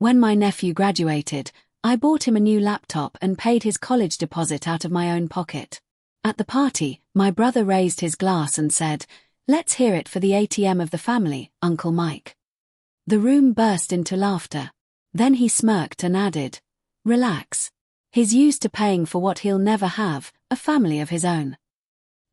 When my nephew graduated, I bought him a new laptop and paid his college deposit out of my own pocket. At the party, my brother raised his glass and said, "Let's hear it for the ATM of the family, Uncle Mike." The room burst into laughter. Then he smirked and added, "Relax. He's used to paying for what he'll never have, a family of his own."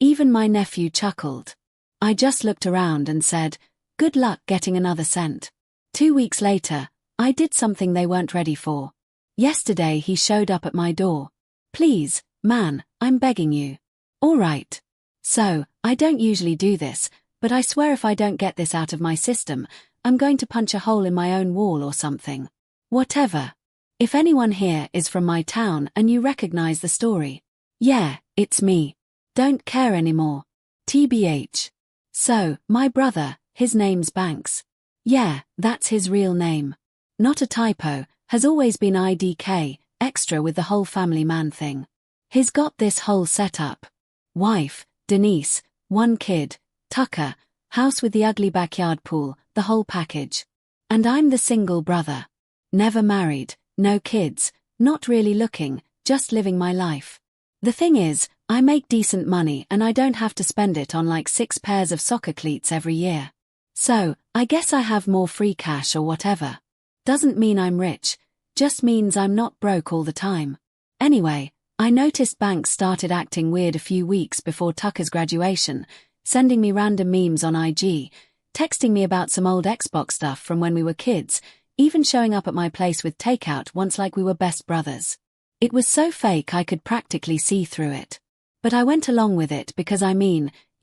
Even my nephew chuckled. I just looked around and said, "Good luck getting another cent." 2 weeks later, I did something they weren't ready for. Yesterday he showed up at my door. "Please, man, I'm begging you." "All right. So, I don't usually do this, but I swear if I don't get this out of my system, I'm going to punch a hole in my own wall or something. Whatever. If anyone here is from my town and you recognize the story, yeah, it's me. Don't care anymore. TBH. So, my brother, his name's Banks. Yeah, that's his real name. Not a typo, has always been IDK, extra with the whole family man thing. He's got this whole setup. Wife, Denise, 1 kid, Tucker, house with the ugly backyard pool, the whole package. And I'm the single brother. Never married, no kids, not really looking, just living my life. The thing is, I make decent money and I don't have to spend it on like 6 pairs of soccer cleats every year. So, I guess I have more free cash or whatever. Doesn't mean I'm rich, just means I'm not broke all the time. Anyway, I noticed Banks started acting weird a few weeks before Tucker's graduation, sending me random memes on IG, texting me about some old Xbox stuff from when we were kids, even showing up at my place with takeout once like we were best brothers. It was so fake I could practically see through it. But I went along with it because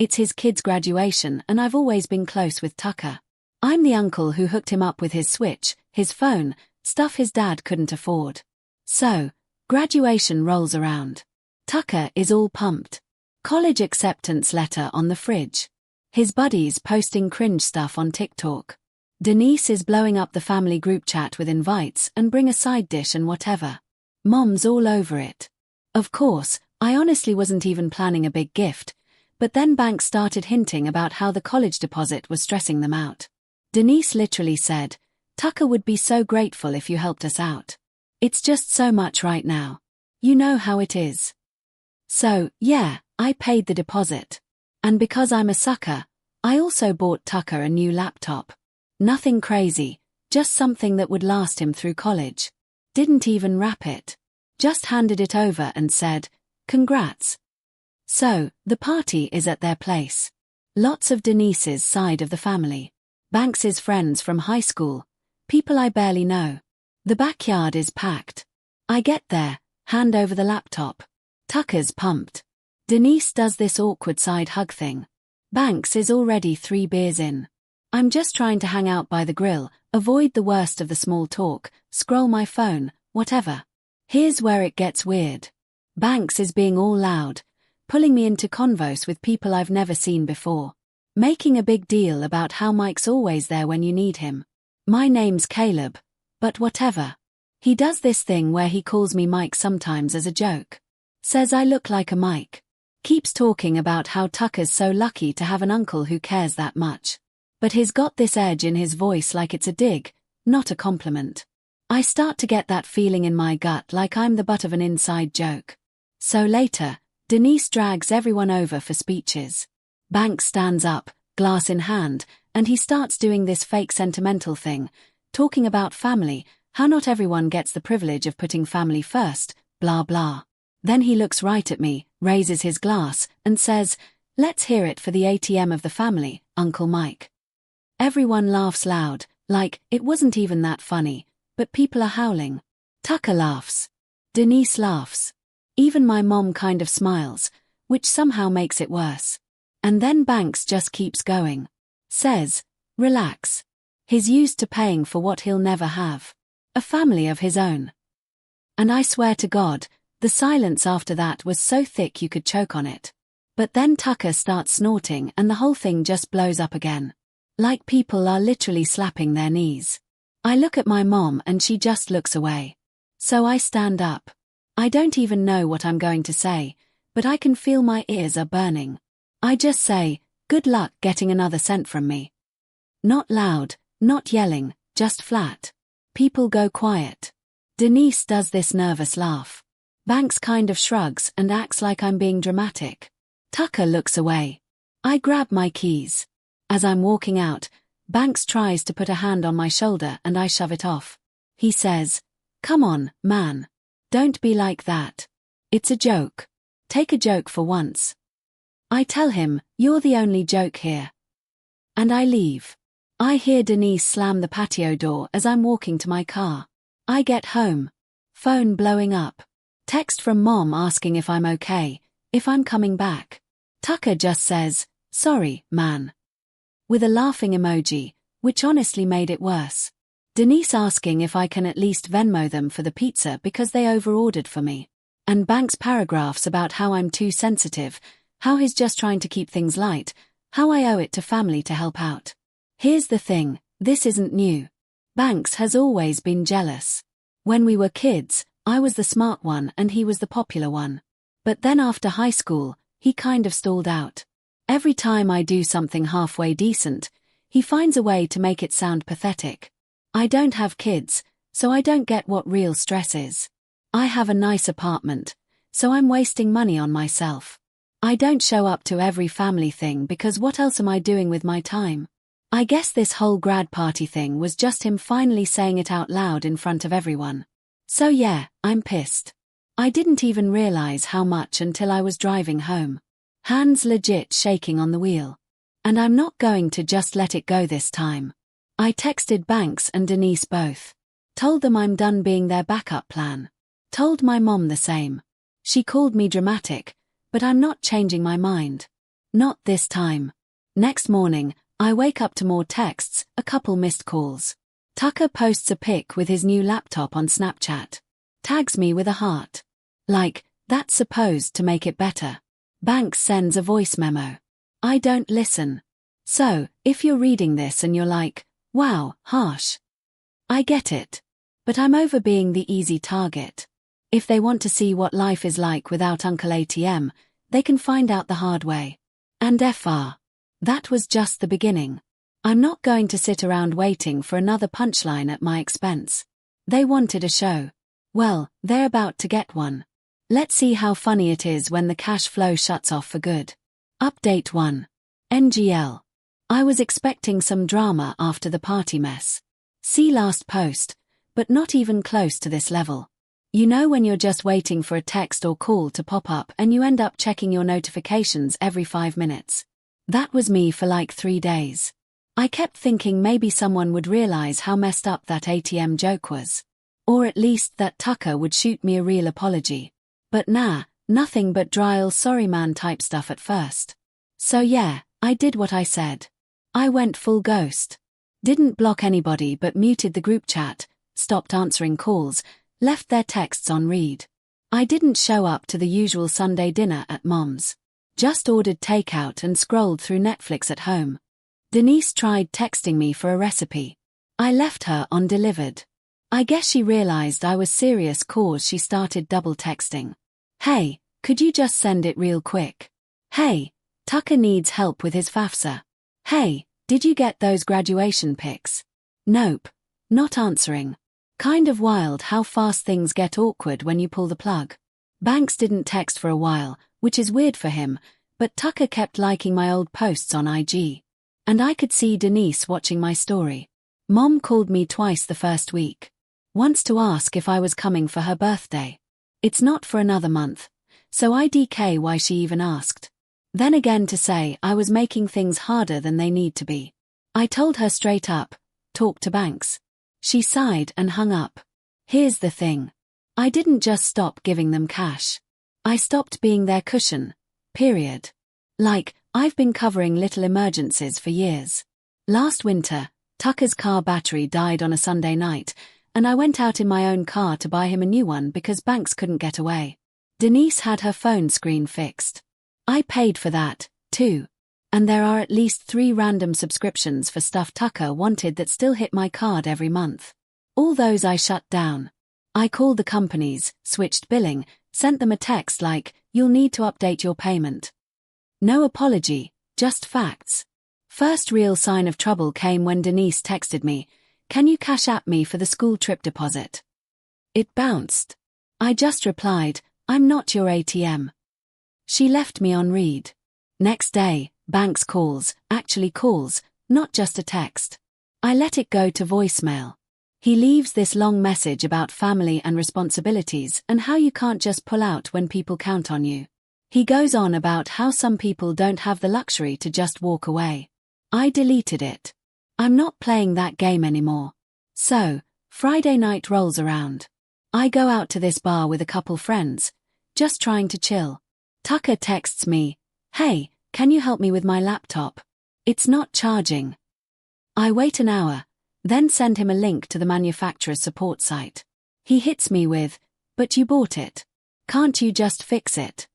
it's his kid's graduation and I've always been close with Tucker. I'm the uncle who hooked him up with his Switch, his phone, stuff his dad couldn't afford. So, graduation rolls around. Tucker is all pumped. College acceptance letter on the fridge. His buddies posting cringe stuff on TikTok. Denise is blowing up the family group chat with invites and bring a side dish and whatever. Mom's all over it. Of course, I honestly wasn't even planning a big gift, but then Banks started hinting about how the college deposit was stressing them out. Denise literally said, "Tucker would be so grateful if you helped us out. It's just so much right now. You know how it is." So, yeah, I paid the deposit. And because I'm a sucker, I also bought Tucker a new laptop. Nothing crazy, just something that would last him through college. Didn't even wrap it. Just handed it over and said, "Congrats." So, the party is at their place. Lots of Denise's side of the family. Banks's friends from high school. People I barely know. The backyard is packed. I get there, hand over the laptop. Tucker's pumped. Denise does this awkward side hug thing. Banks is already 3 beers in. I'm just trying to hang out by the grill, avoid the worst of the small talk, scroll my phone, whatever. Here's where it gets weird. Banks is being all loud, pulling me into convos with people I've never seen before. Making a big deal about how Mike's always there when you need him. My name's Caleb, but whatever. He does this thing where he calls me Mike sometimes as a joke. Says I look like a Mike. Keeps talking about how Tucker's so lucky to have an uncle who cares that much. But he's got this edge in his voice like it's a dig, not a compliment. I start to get that feeling in my gut like I'm the butt of an inside joke. So later, Denise drags everyone over for speeches. Banks stands up, glass in hand, and he starts doing this fake sentimental thing, talking about family, how not everyone gets the privilege of putting family first, blah blah. Then he looks right at me, raises his glass, and says, "Let's hear it for the ATM of the family, Uncle Mike." Everyone laughs loud, like it wasn't even that funny, but people are howling. Tucker laughs. Denise laughs. Even my mom kind of smiles, which somehow makes it worse. And then Banks just keeps going. Says, "Relax. He's used to paying for what he'll never have. A family of his own." And I swear to God, the silence after that was so thick you could choke on it. But then Tucker starts snorting and the whole thing just blows up again. Like people are literally slapping their knees. I look at my mom and she just looks away. So I stand up. I don't even know what I'm going to say, but I can feel my ears are burning. I just say, "Good luck getting another cent from me." Not loud, not yelling, just flat. People go quiet. Denise does this nervous laugh. Banks kind of shrugs and acts like I'm being dramatic. Tucker looks away. I grab my keys. As I'm walking out, Banks tries to put a hand on my shoulder and I shove it off. He says, "Come on, man. Don't be like that. It's a joke. Take a joke for once." I tell him, "You're the only joke here." And I leave. I hear Denise slam the patio door as I'm walking to my car. I get home. Phone blowing up. Text from Mom asking if I'm okay, if I'm coming back. Tucker just says, "Sorry, man." With a laughing emoji, which honestly made it worse. Denise asking if I can at least Venmo them for the pizza because they overordered for me. And Banks paragraphs about how I'm too sensitive, how he's just trying to keep things light, how I owe it to family to help out. Here's the thing, this isn't new. Banks has always been jealous. When we were kids, I was the smart one and he was the popular one. But then after high school, he kind of stalled out. Every time I do something halfway decent, he finds a way to make it sound pathetic. I don't have kids, so I don't get what real stress is. I have a nice apartment, so I'm wasting money on myself. I don't show up to every family thing because what else am I doing with my time? I guess this whole grad party thing was just him finally saying it out loud in front of everyone. So yeah, I'm pissed. I didn't even realize how much until I was driving home. Hands legit shaking on the wheel. And I'm not going to just let it go this time. I texted Banks and Denise both. Told them I'm done being their backup plan. Told my mom the same. She called me dramatic, but I'm not changing my mind. Not this time. Next morning, I wake up to more texts, a couple missed calls. Tucker posts a pic with his new laptop on Snapchat. Tags me with a heart. Like, that's supposed to make it better. Banks sends a voice memo. I don't listen. So, if you're reading this and you're like, wow, harsh. I get it. But I'm over being the easy target. If they want to see what life is like without Uncle ATM, they can find out the hard way. And that was just the beginning. I'm not going to sit around waiting for another punchline at my expense. They wanted a show. Well, they're about to get one. Let's see how funny it is when the cash flow shuts off for good. Update 1. NGL. I was expecting some drama after the party mess. See last post, but not even close to this level. You know when you're just waiting for a text or call to pop up and you end up checking your notifications every 5 minutes. That was me for like 3 days. I kept thinking maybe someone would realize how messed up that ATM joke was. Or at least that Tucker would shoot me a real apology. But nah, nothing but dry "oh sorry man" type stuff at first. So yeah, I did what I said. I went full ghost. Didn't block anybody but muted the group chat, stopped answering calls, left their texts on read. I didn't show up to the usual Sunday dinner at Mom's. Just ordered takeout and scrolled through Netflix at home. Denise tried texting me for a recipe. I left her on delivered. I guess she realized I was serious cause she started double texting. Hey, could you just send it real quick? Hey, Tucker needs help with his FAFSA. Hey, did you get those graduation pics? Nope. Not answering. Kind of wild how fast things get awkward when you pull the plug. Banks didn't text for a while, which is weird for him, but Tucker kept liking my old posts on IG. And I could see Denise watching my story. Mom called me twice the first week. Once to ask if I was coming for her birthday. It's not for another month, so I DK why she even asked. Then again to say I was making things harder than they need to be. I told her straight up, talk to Banks. She sighed and hung up. Here's the thing. I didn't just stop giving them cash. I stopped being their cushion. Period. Like, I've been covering little emergencies for years. Last winter, Tucker's car battery died on a Sunday night, and I went out in my own car to buy him a new one because Banks couldn't get away. Denise had her phone screen fixed. I paid for that, too. And there are at least 3 random subscriptions for stuff Tucker wanted that still hit my card every month. All those I shut down. I called the companies, switched billing, sent them a text like, you'll need to update your payment. No apology, just facts. First real sign of trouble came when Denise texted me, Can you cash app me for the school trip deposit? It bounced. I just replied, I'm not your ATM. She left me on read. Next day, Banks calls, actually calls, not just a text. I let it go to voicemail. He leaves this long message about family and responsibilities and how you can't just pull out when people count on you. He goes on about how some people don't have the luxury to just walk away. I deleted it. I'm not playing that game anymore. So, Friday night rolls around. I go out to this bar with a couple friends, just trying to chill. Tucker texts me, "Hey, can you help me with my laptop? It's not charging." I wait an hour, then send him a link to the manufacturer's support site. He hits me with, "But you bought it. Can't you just fix it?"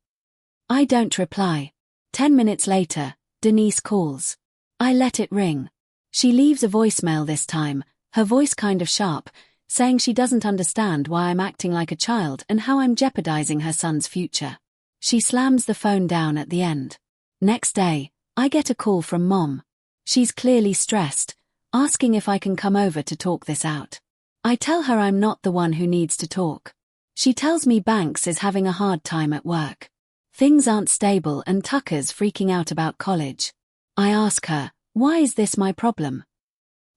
I don't reply. 10 minutes later, Denise calls. I let it ring. She leaves a voicemail this time, her voice kind of sharp, saying she doesn't understand why I'm acting like a child and how I'm jeopardizing her son's future. She slams the phone down at the end. Next day, I get a call from Mom. She's clearly stressed, asking if I can come over to talk this out. I tell her I'm not the one who needs to talk. She tells me Banks is having a hard time at work. Things aren't stable and Tucker's freaking out about college. I ask her, why is this my problem?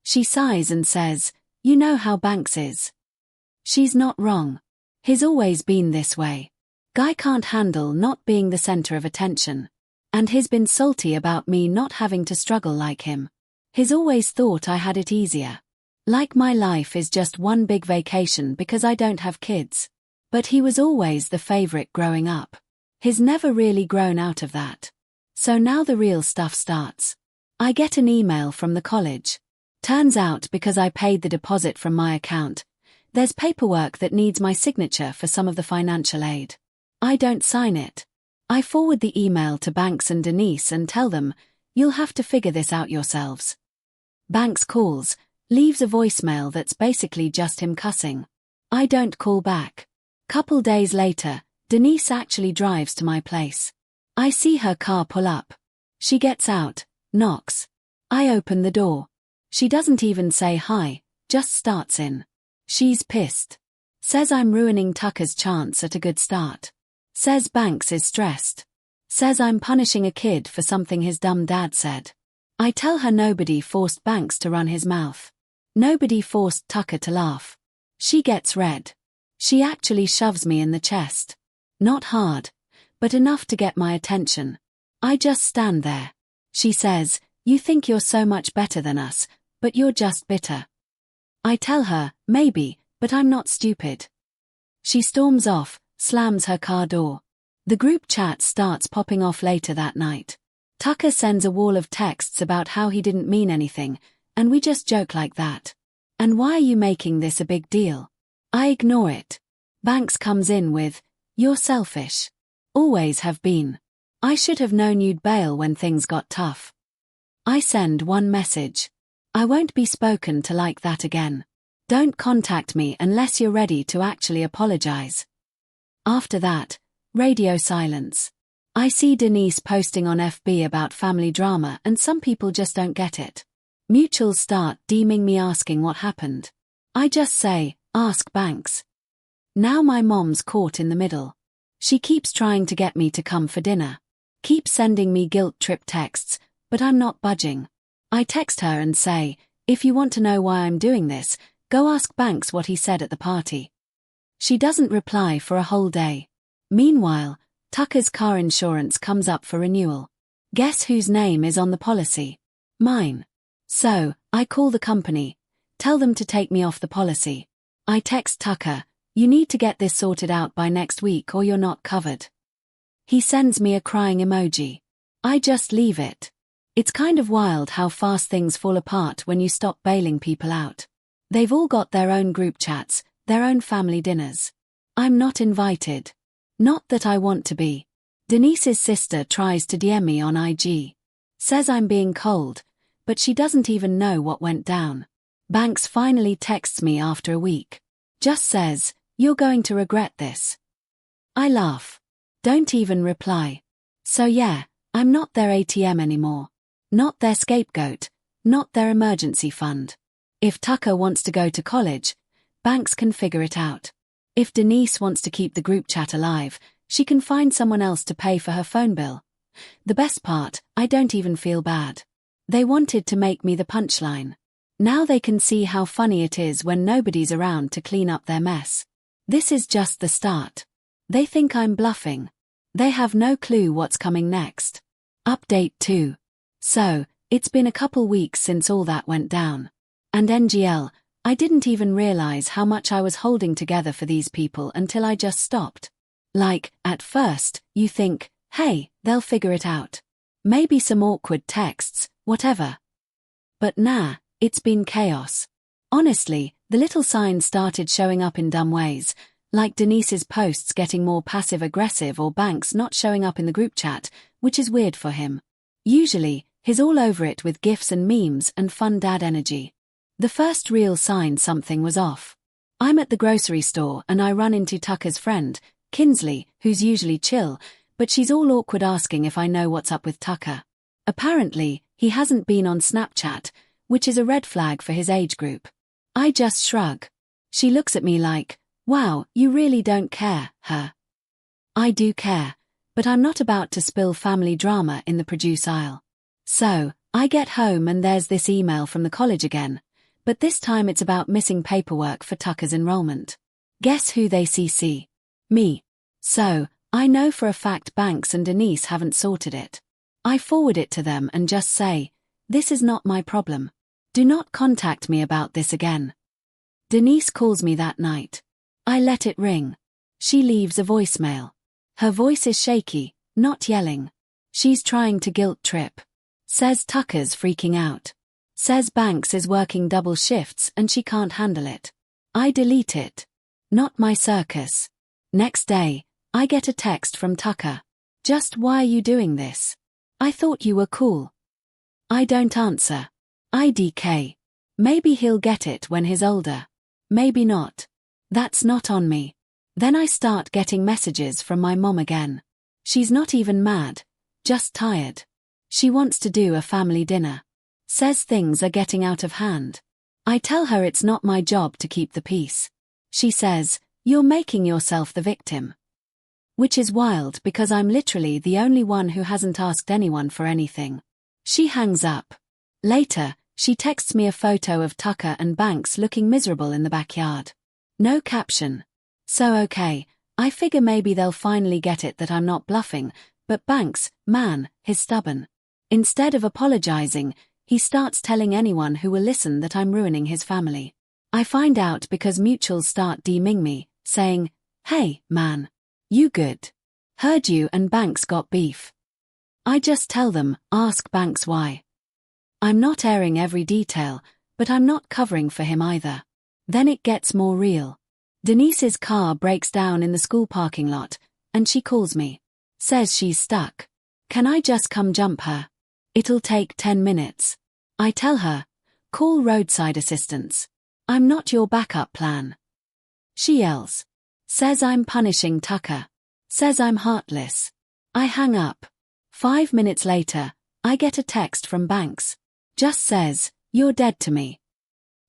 She sighs and says, you know how Banks is. She's not wrong. He's always been this way. Guy can't handle not being the center of attention. And he's been salty about me not having to struggle like him. He's always thought I had it easier. Like my life is just one big vacation because I don't have kids. But he was always the favorite growing up. He's never really grown out of that. So now the real stuff starts. I get an email from the college. Turns out because I paid the deposit from my account, there's paperwork that needs my signature for some of the financial aid. I don't sign it. I forward the email to Banks and Denise and tell them, you'll have to figure this out yourselves. Banks calls, leaves a voicemail that's basically just him cussing. I don't call back. Couple days later, Denise actually drives to my place. I see her car pull up. She gets out, knocks. I open the door. She doesn't even say hi, just starts in. She's pissed. Says I'm ruining Tucker's chance at a good start. Says Banks is stressed. Says I'm punishing a kid for something his dumb dad said. I tell her nobody forced Banks to run his mouth. Nobody forced Tucker to laugh. She gets red. She actually shoves me in the chest. Not hard, but enough to get my attention. I just stand there. She says, you think you're so much better than us, but you're just bitter. I tell her, maybe, but I'm not stupid. She storms off, slams her car door. The group chat starts popping off later that night. Tucker sends a wall of texts about how he didn't mean anything, and we just joke like that. And why are you making this a big deal? I ignore it. Banks comes in with, you're selfish. Always have been. I should have known you'd bail when things got tough. I send one message. I won't be spoken to like that again. Don't contact me unless you're ready to actually apologize. After that, radio silence. I see Denise posting on FB about family drama and some people just don't get it. Mutuals start DMing me asking what happened. I just say, ask Banks. Now my mom's caught in the middle. She keeps trying to get me to come for dinner. Keeps sending me guilt trip texts, but I'm not budging. I text her and say, if you want to know why I'm doing this, go ask Banks what he said at the party. She doesn't reply for a whole day. Meanwhile, Tucker's car insurance comes up for renewal. Guess whose name is on the policy? Mine. So, I call the company, tell them to take me off the policy. I text Tucker, you need to get this sorted out by next week or you're not covered. He sends me a crying emoji. I just leave it. It's kind of wild how fast things fall apart when you stop bailing people out. They've all got their own group chats, their own family dinners. I'm not invited. Not that I want to be. Denise's sister tries to DM me on IG. Says I'm being cold, but she doesn't even know what went down. Banks finally texts me after a week. Just says, you're going to regret this. I laugh. Don't even reply. So yeah, I'm not their ATM anymore. Not their scapegoat. Not their emergency fund. If Tucker wants to go to college, Banks can figure it out. If Denise wants to keep the group chat alive, she can find someone else to pay for her phone bill. The best part, I don't even feel bad. They wanted to make me the punchline. Now they can see how funny it is when nobody's around to clean up their mess. This is just the start. They think I'm bluffing. They have no clue what's coming next. Update 2. So, it's been a couple weeks since all that went down. And NGL, I didn't even realize how much I was holding together for these people until I just stopped. Like, at first, you think, hey, they'll figure it out. Maybe some awkward texts, whatever. But nah, it's been chaos. Honestly, the little signs started showing up in dumb ways, like Denise's posts getting more passive-aggressive or Banks not showing up in the group chat, which is weird for him. Usually, he's all over it with gifs and memes and fun dad energy. The first real sign something was off. I'm at the grocery store and I run into Tucker's friend, Kinsley, who's usually chill, but she's all awkward asking if I know what's up with Tucker. Apparently, he hasn't been on Snapchat, which is a red flag for his age group. I just shrug. She looks at me like, wow, you really don't care, huh? I do care, but I'm not about to spill family drama in the produce aisle. So, I get home and there's this email from the college again. But this time it's about missing paperwork for Tucker's enrollment. Guess who they CC? Me. So, I know for a fact Banks and Denise haven't sorted it. I forward it to them and just say, this is not my problem. Do not contact me about this again. Denise calls me that night. I let it ring. She leaves a voicemail. Her voice is shaky, not yelling. She's trying to guilt trip. Says Tucker's freaking out. Says Banks is working double shifts and she can't handle it. I delete it. Not my circus. Next day, I get a text from Tucker. Just why are you doing this? I thought you were cool. I don't answer. IDK. Maybe he'll get it when he's older. Maybe not. That's not on me. Then I start getting messages from my mom again. She's not even mad, just tired. She wants to do a family dinner. Says things are getting out of hand. I tell her it's not my job to keep the peace. She says, you're making yourself the victim. Which is wild because I'm literally the only one who hasn't asked anyone for anything. She hangs up. Later, she texts me a photo of Tucker and Banks looking miserable in the backyard. No caption. So okay, I figure maybe they'll finally get it that I'm not bluffing, but Banks, man, he's stubborn. Instead of apologizing, he starts telling anyone who will listen that I'm ruining his family. I find out because mutuals start DMing me, saying, hey, man. You good? Heard you and Banks got beef. I just tell them, ask Banks why. I'm not airing every detail, but I'm not covering for him either. Then it gets more real. Denise's car breaks down in the school parking lot, and she calls me. Says she's stuck. Can I just come jump her? It'll take 10 minutes. I tell her, call roadside assistance. I'm not your backup plan. She yells. Says I'm punishing Tucker. Says I'm heartless. I hang up. 5 minutes later, I get a text from Banks. Just says, you're dead to me.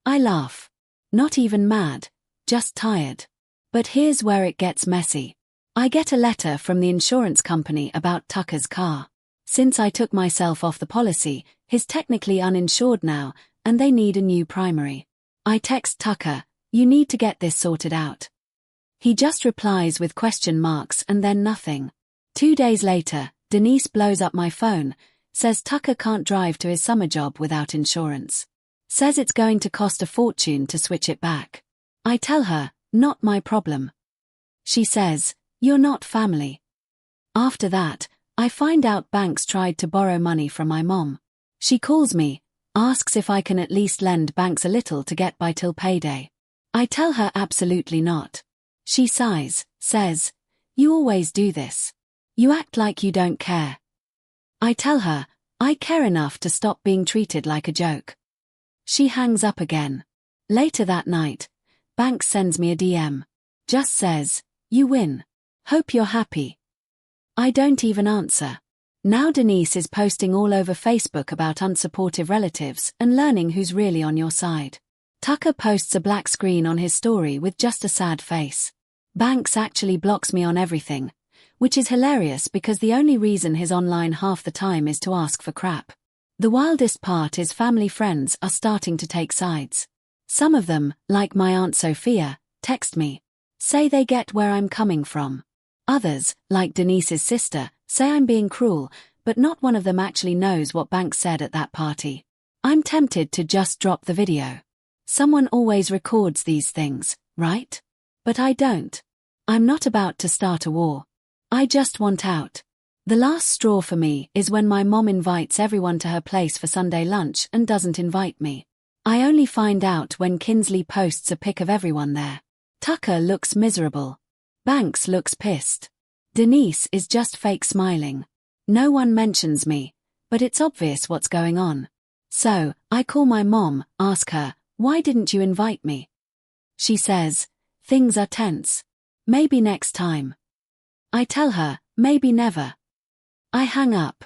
I laugh. Not even mad, just tired. But here's where it gets messy. I get a letter from the insurance company about Tucker's car. Since I took myself off the policy, he's technically uninsured now, and they need a new primary. I text Tucker, you need to get this sorted out. He just replies with question marks and then nothing. 2 days later, Denise blows up my phone, says Tucker can't drive to his summer job without insurance. Says it's going to cost a fortune to switch it back. I tell her, not my problem. She says, you're not family. After that, I find out Banks tried to borrow money from my mom. She calls me, asks if I can at least lend Banks a little to get by till payday. I tell her absolutely not. She sighs, says, you always do this. You act like you don't care. I tell her, I care enough to stop being treated like a joke. She hangs up again. Later that night, Banks sends me a DM. Just says, you win. Hope you're happy. I don't even answer. Now Denise is posting all over Facebook about unsupportive relatives and learning who's really on your side. Tucker posts a black screen on his story with just a sad face. Banks actually blocks me on everything, which is hilarious because the only reason he's online half the time is to ask for crap. The wildest part is family friends are starting to take sides. Some of them, like my Aunt Sophia, text me, say they get where I'm coming from. Others, like Denise's sister, say I'm being cruel, but not one of them actually knows what Banks said at that party. I'm tempted to just drop the video. Someone always records these things, right? But I don't. I'm not about to start a war. I just want out. The last straw for me is when my mom invites everyone to her place for Sunday lunch and doesn't invite me. I only find out when Kinsley posts a pic of everyone there. Tucker looks miserable. Banks looks pissed. Denise is just fake smiling. No one mentions me, but it's obvious what's going on. So, I call my mom, ask her, why didn't you invite me? She says, things are tense. Maybe next time. I tell her, maybe never. I hang up.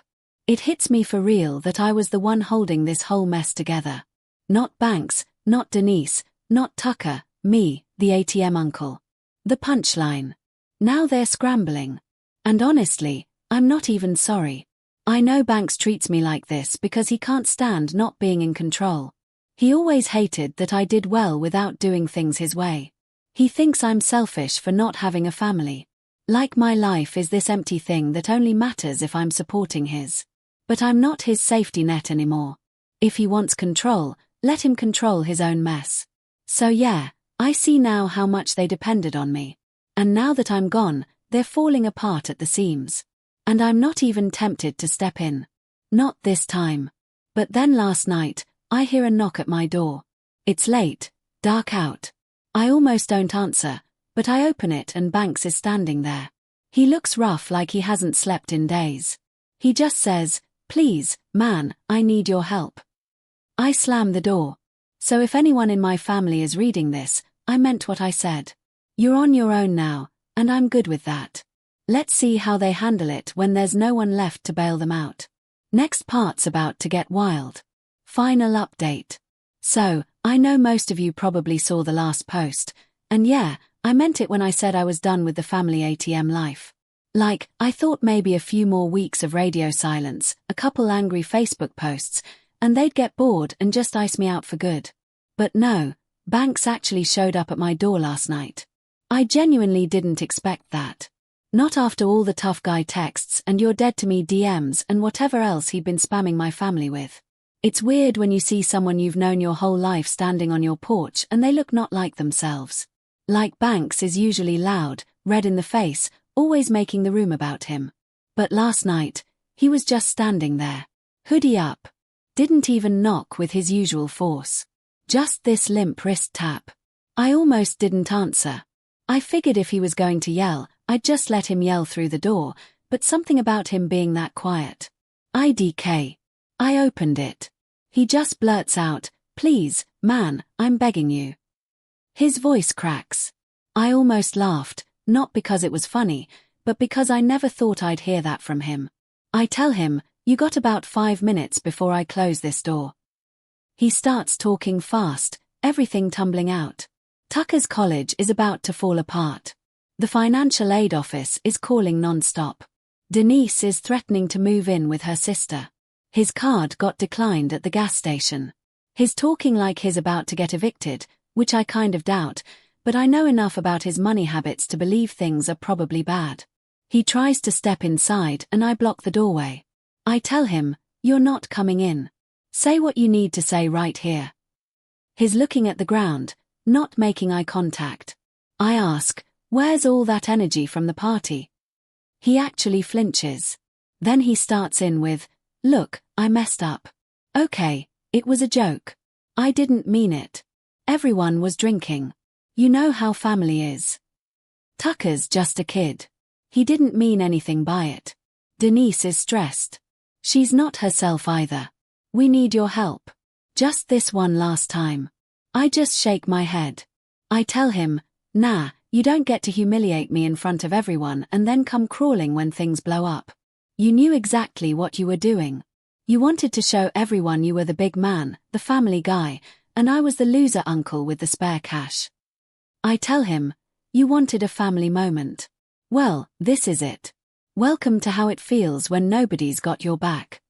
It hits me for real that I was the one holding this whole mess together. Not Banks, not Denise, not Tucker, me, the ATM uncle. The punchline. Now they're scrambling. And honestly, I'm not even sorry. I know Banks treats me like this because he can't stand not being in control. He always hated that I did well without doing things his way. He thinks I'm selfish for not having a family. Like my life is this empty thing that only matters if I'm supporting his. But I'm not his safety net anymore. If he wants control, let him control his own mess. So yeah, I see now how much they depended on me. And now that I'm gone, they're falling apart at the seams. And I'm not even tempted to step in. Not this time. But then last night, I hear a knock at my door. It's late, dark out. I almost don't answer, but I open it and Banks is standing there. He looks rough like he hasn't slept in days. He just says, please, man, I need your help. I slam the door. So if anyone in my family is reading this, I meant what I said. You're on your own now, and I'm good with that. Let's see how they handle it when there's no one left to bail them out. Next part's about to get wild. Final update. So, I know most of you probably saw the last post, and yeah, I meant it when I said I was done with the family ATM life. Like, I thought maybe a few more weeks of radio silence, a couple angry Facebook posts, and they'd get bored and just ice me out for good. But no, Banks actually showed up at my door last night. I genuinely didn't expect that. Not after all the tough guy texts and you're dead to me DMs and whatever else he'd been spamming my family with. It's weird when you see someone you've known your whole life standing on your porch and they look not like themselves. Like Banks is usually loud, red in the face, always making the room about him. But last night, he was just standing there. Hoodie up. Didn't even knock with his usual force. Just this limp wrist tap. I almost didn't answer. I figured if he was going to yell, I'd just let him yell through the door, but something about him being that quiet. IDK. I opened it. He just blurts out, please, man, I'm begging you. His voice cracks. I almost laughed, not because it was funny, but because I never thought I'd hear that from him. I tell him, you got about 5 minutes before I close this door. He starts talking fast, everything tumbling out. Tucker's college is about to fall apart. The financial aid office is calling non-stop. Denise is threatening to move in with her sister. His card got declined at the gas station. He's talking like he's about to get evicted, which I kind of doubt, but I know enough about his money habits to believe things are probably bad. He tries to step inside and I block the doorway. I tell him, you're not coming in. Say what you need to say right here. He's looking at the ground, not making eye contact. I ask, where's all that energy from the party? He actually flinches. Then he starts in with, look, I messed up. Okay, it was a joke. I didn't mean it. Everyone was drinking. You know how family is. Tucker's just a kid. He didn't mean anything by it. Denise is stressed. She's not herself either. We need your help. Just this one last time. I just shake my head. I tell him, nah, you don't get to humiliate me in front of everyone and then come crawling when things blow up. You knew exactly what you were doing. You wanted to show everyone you were the big man, the family guy, and I was the loser uncle with the spare cash. I tell him, "You wanted a family moment. Well, this is it. Welcome to how it feels when nobody's got your back."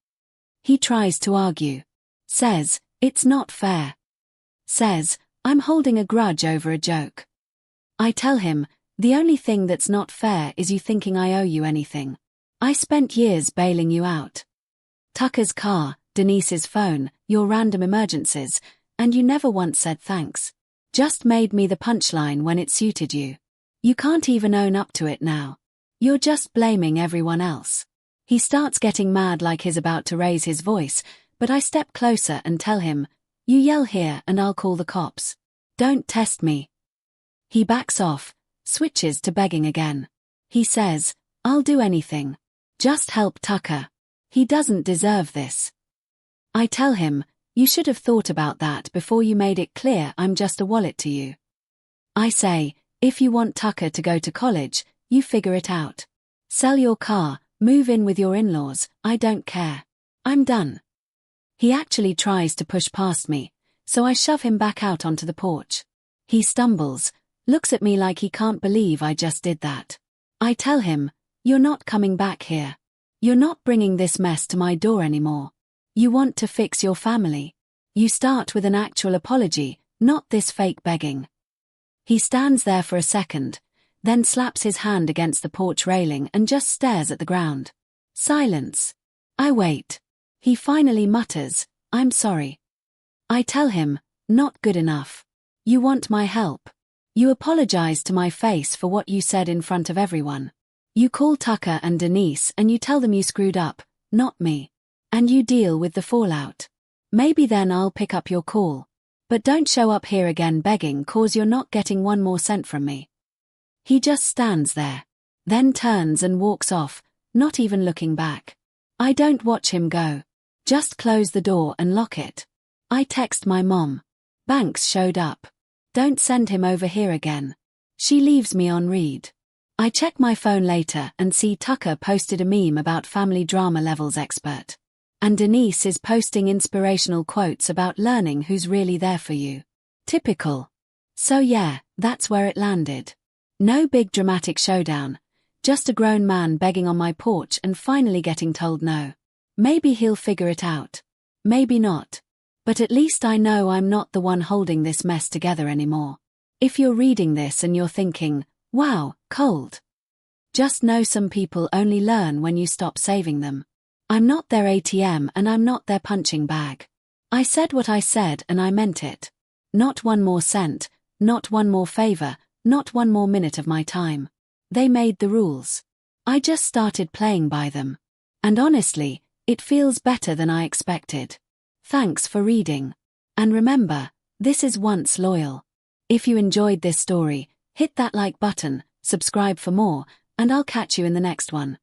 He tries to argue. Says, "It's not fair." Says, "I'm holding a grudge over a joke." I tell him, "The only thing that's not fair is you thinking I owe you anything. I spent years bailing you out. Tucker's car, Denise's phone, your random emergencies, and you never once said thanks. Just made me the punchline when it suited you. You can't even own up to it now. You're just blaming everyone else." He starts getting mad like he's about to raise his voice, but I step closer and tell him, "You yell here and I'll call the cops. Don't test me." He backs off, switches to begging again. He says, "I'll do anything. Just help Tucker. He doesn't deserve this." I tell him, "You should have thought about that before you made it clear I'm just a wallet to you." I say, "If you want Tucker to go to college, you figure it out. Sell your car, move in with your in-laws, I don't care. I'm done." He actually tries to push past me, so I shove him back out onto the porch. He stumbles, looks at me like he can't believe I just did that. I tell him, "You're not coming back here. You're not bringing this mess to my door anymore. You want to fix your family. You start with an actual apology, not this fake begging." He stands there for a second, then slaps his hand against the porch railing and just stares at the ground. Silence. I wait. He finally mutters, "I'm sorry." I tell him, "Not good enough. You want my help. You apologize to my face for what you said in front of everyone. You call Tucker and Denise and you tell them you screwed up, not me. And you deal with the fallout. Maybe then I'll pick up your call. But don't show up here again begging 'cause you're not getting 1 more cent from me." He just stands there, then turns and walks off, not even looking back. I don't watch him go. Just close the door and lock it. I text my mom. "Banks showed up. Don't send him over here again." She leaves me on read. I check my phone later and see Tucker posted a meme about family drama levels expert. And Denise is posting inspirational quotes about learning who's really there for you. Typical. So yeah, that's where it landed. No big dramatic showdown. Just a grown man begging on my porch and finally getting told no. Maybe he'll figure it out. Maybe not. But at least I know I'm not the one holding this mess together anymore. If you're reading this and you're thinking, "Wow, cold," just know some people only learn when you stop saving them. I'm not their ATM and I'm not their punching bag. I said what I said and I meant it. Not 1 more cent, not 1 more favor, not 1 more minute of my time. They made the rules. I just started playing by them. And honestly, it feels better than I expected. Thanks for reading. And remember, this is Once Loyal. If you enjoyed this story, hit that like button, subscribe for more, and I'll catch you in the next one.